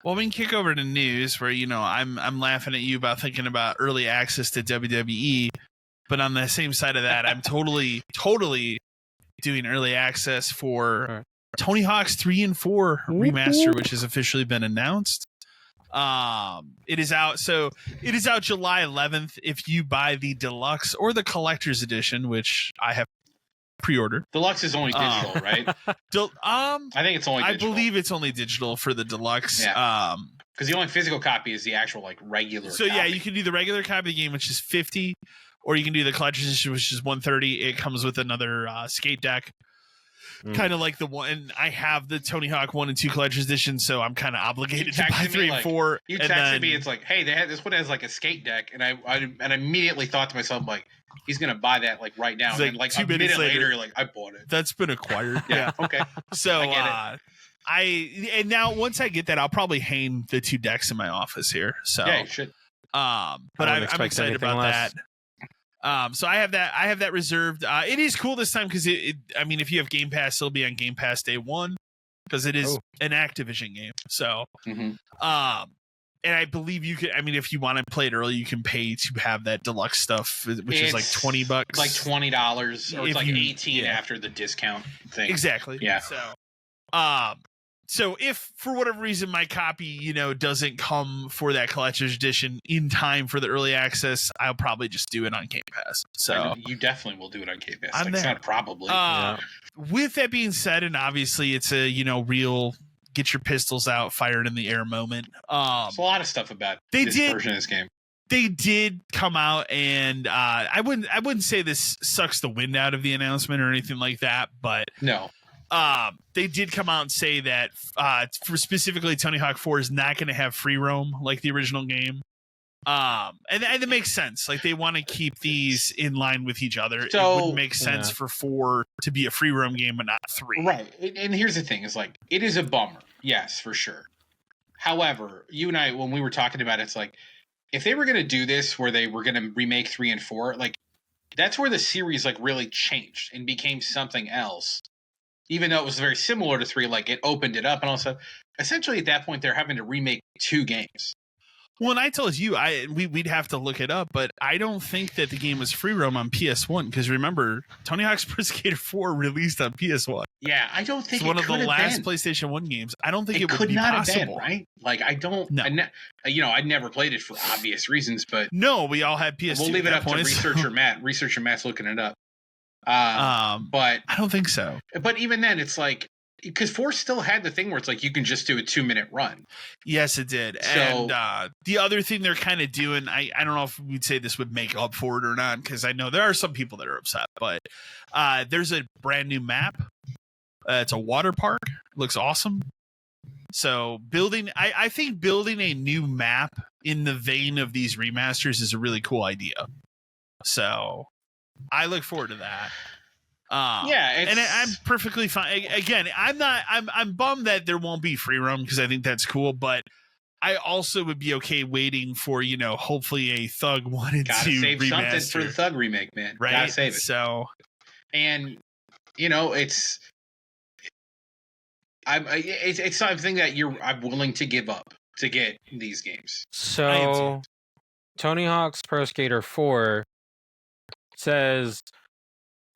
Well, we can kick over to news where, I'm laughing at you about thinking about early access to WWE, but on the same side of that, I'm totally doing early access for Tony Hawk's 3 and 4 remaster, which has officially been announced. It is out. So it is out July 11th. If you buy the deluxe or the collector's edition, which I have pre-ordered. Deluxe is only digital, right? I think it's only digital. I believe it's only digital for the deluxe. Yeah. Because the only physical copy is the actual regular So copy. yeah, you can do the regular copy of the game, which is $50, or you can do the collector's edition, which is $130. It comes with another skate deck. Kind of like the one. I have the Tony Hawk 1 and 2 collector's edition, so I'm kind of obligated to buy 3 and 4. You texted me, it's like, hey, this one has a skate deck, and I immediately thought to myself, he's gonna buy that right now. And 2 minutes later, I bought it. That's been acquired. Yeah. Okay. So and now once I get that, I'll probably hang the 2 decks in my office here. So yeah, you should. But I'm excited about that. So I have that reserved. It is cool this time because if you have Game Pass, it'll be on Game Pass day 1 because it is an Activision game. So, and I believe you can. If you want to play it early, you can pay to have that deluxe stuff, which is $20, $20, or it's $18 after the discount thing. Exactly. Yeah. So if for whatever reason my copy, doesn't come for that collector's edition in time for the early access, I'll probably just do it on Game Pass. So you definitely will do it on Game Pass. It's not probably. With that being said, and obviously it's a real get your pistols out, fire it in the air moment. There's a lot of stuff about this version of this game. They did come out, and I wouldn't say this sucks the wind out of the announcement or anything like that, but no. They did come out and say that for specifically Tony Hawk 4 is not going to have free roam like the original game. And it makes sense. They want to keep these in line with each other. So, it wouldn't make sense for 4 to be a free roam game, but not 3. Right. And here's the thing: it is a bummer. Yes, for sure. However, you and I, when we were talking about it, it's if they were going to do this, where they were going to remake 3 and 4, that's where the series really changed and became something else. Even though it was very similar to 3, it opened it up, and also, essentially at that point, they're having to remake 2 games. Well, and I told you, we'd have to look it up, but I don't think that the game was free roam on PS1 because remember, Tony Hawk's Pro Skater 4 released on PS1. Yeah, I don't think it's one of the last PlayStation 1 games. I don't think it would could be not possible, have been, right? I don't. No. I never played it for obvious reasons, but no, we all had PS2. We'll leave it up to researcher Matt. Researcher Matt's looking it up. But I don't think so. But even then, it's because 4 still had the thing where it's you can just do a 2-minute run. Yes, it did. So, and the other thing they're kind of doing, I don't know if we'd say this would make up for it or not, because I know there are some people that are upset, but there's a brand new map. It's a water park. It looks awesome. So I think building a new map in the vein of these remasters is a really cool idea. So I look forward to that. And I'm perfectly fine. Again, I'm bummed that there won't be free roam because I think that's cool, but I also would be okay waiting for, hopefully a Thug 1 and 2 save remaster. Something for the Thug remake, man. Right? Gotta save it. So, and it's something that I'm willing to give up to get these games. So, Tony Hawk's Pro Skater 4 says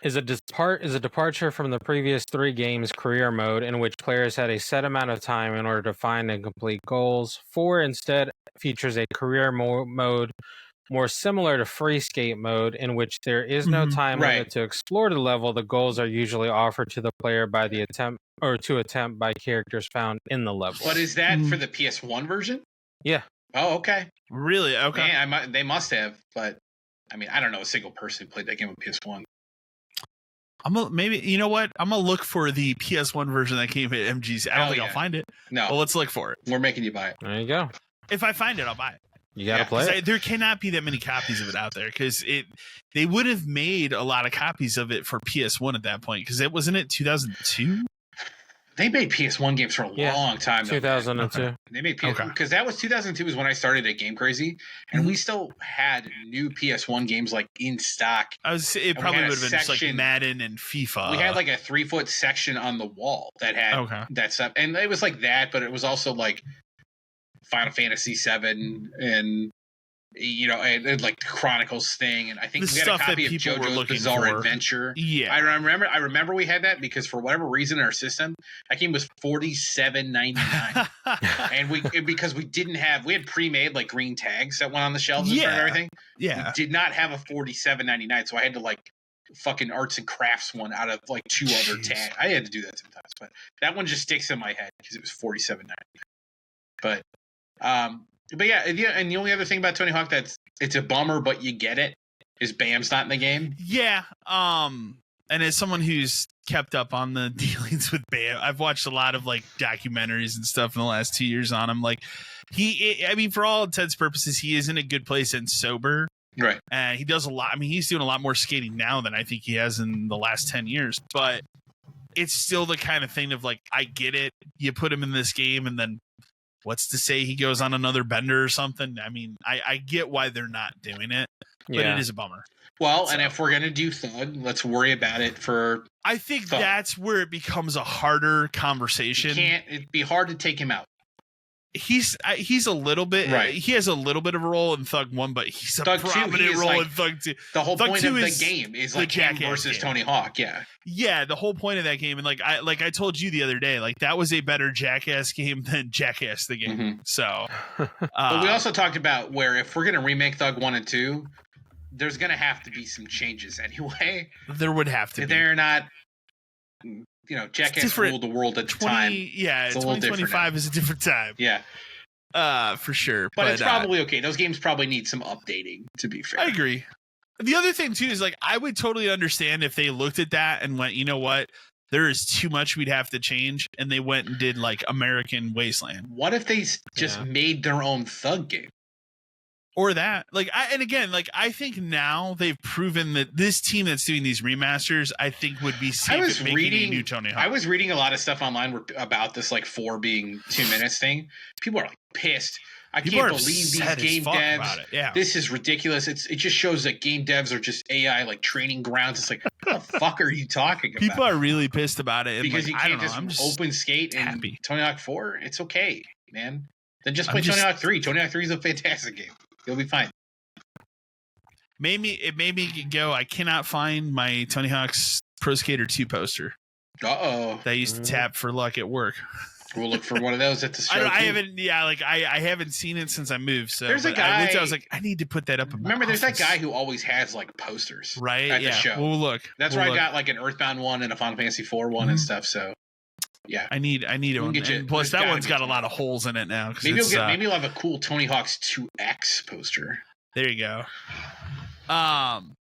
is a departure from the previous 3 games' career mode, in which players had a set amount of time in order to find and complete goals. 4 instead features a career mode more similar to free skate mode, in which there is no time limit to explore the level. The goals are usually offered to the player by the attempt by characters found in the level. But is that for the PS1 version? Yeah. Oh, okay. Really? Okay. Man, they must have, but I don't know a single person who played that game on PS1. Maybe you know what? I'm gonna look for the PS1 version that came at MGC. I don't think I'll find it. No. Well, let's look for it. We're making you buy it. There you go. If I find it, I'll buy it. You gotta play it. There cannot be that many copies of it out there because they would have made a lot of copies of it for PS1 at that point because it wasn't it 2002. They made PS1 games for a long time. 2002. Okay. They made PS1 because that was 2002 is when I started at Game Crazy, and we still had new PS1 games in stock. It probably would have been just Madden and FIFA. We had a 3-foot section on the wall that had that stuff, and it was that, but it was also Final Fantasy VII and and like the Chronicles thing, and I think The we had a stuff copy that of people were JoJo's looking Bizarre for. Adventure. Yeah, I remember we had that because for whatever reason in our system, that game was $47.99, and because we had pre-made like green tags that went on the shelves in front of everything. Yeah, we did not have a $47.99, so I had to like fucking arts and crafts one out of like two other tags. I had to do that sometimes, but that one just sticks in my head because it was $47.99. But yeah, and the only other thing about Tony Hawk it's a bummer, but you get it, is Bam's not in the game. Yeah. And as someone who's kept up on the dealings with Bam, I've watched a lot of like documentaries and stuff in the last 2 years on him. Like for all intents and purposes, he is in a good place and sober. Right. And he does a lot. I mean, he's doing a lot more skating now than I think he has in the last 10 years, but it's still the kind of thing of like, I get it. You put him in this game and then what's to say he goes on another bender or something? I mean, I get why they're not doing it, but it is a bummer. Well, and if we're going to do Thug, let's worry about it for I think Thug. That's where it becomes a harder conversation. It'd be hard to take him out. He's a little bit right. He has a little bit of a role in Thug 1, but he's a Thug prominent 2, role in Thug 2. The whole Thug point 2 of the game is like him versus game. Tony Hawk. Yeah, the whole point of that game, and like I told you the other day, like that was a better Jackass game than Jackass the game. Mm-hmm. So, but we also talked about where if we're gonna remake Thug 1 and 2, there's gonna have to be some changes anyway. There would have to be. They're not. Jackass ruled the world at the time. Yeah, 2025 is a different time. Yeah. For sure. But it's probably okay. Those games probably need some updating, to be fair. I agree. The other thing too is like I would totally understand if they looked at that and went, you know what, there is too much we'd have to change, and they went and did like American Wasteland. What if they just made their own Thug game? Or that, I think now they've proven that this team that's doing these remasters, I think would be safe at making a new Tony Hawk. I was reading a lot of stuff online about this, like 4 being 2 minutes thing. People are like pissed. Can't believe these game devs. Yeah. This is ridiculous. It just shows that game devs are just AI like training grounds. It's like, what the fuck are you talking about? People are really pissed about it. Because you can't just open skate and Tony Hawk 4. It's okay, man. Then just play Tony Hawk 3. Tony Hawk 3 is a fantastic game. You'll be fine. It made me go, I cannot find my Tony Hawk's Pro Skater 2 poster. Uh-oh. That I used to tap for luck at work. We'll look for one of those at the show. I haven't seen it since I moved. So there's a guy. I was like, I need to put that up. Remember, there's that guy who always has like posters, right? At the show. We'll look. That's where I got like an Earthbound one and a Final Fantasy 4 one and stuff. So, yeah, I need one. Plus, that one's got a lot of holes in it now. Maybe you'll have a cool Tony Hawk's 2X poster. There you go.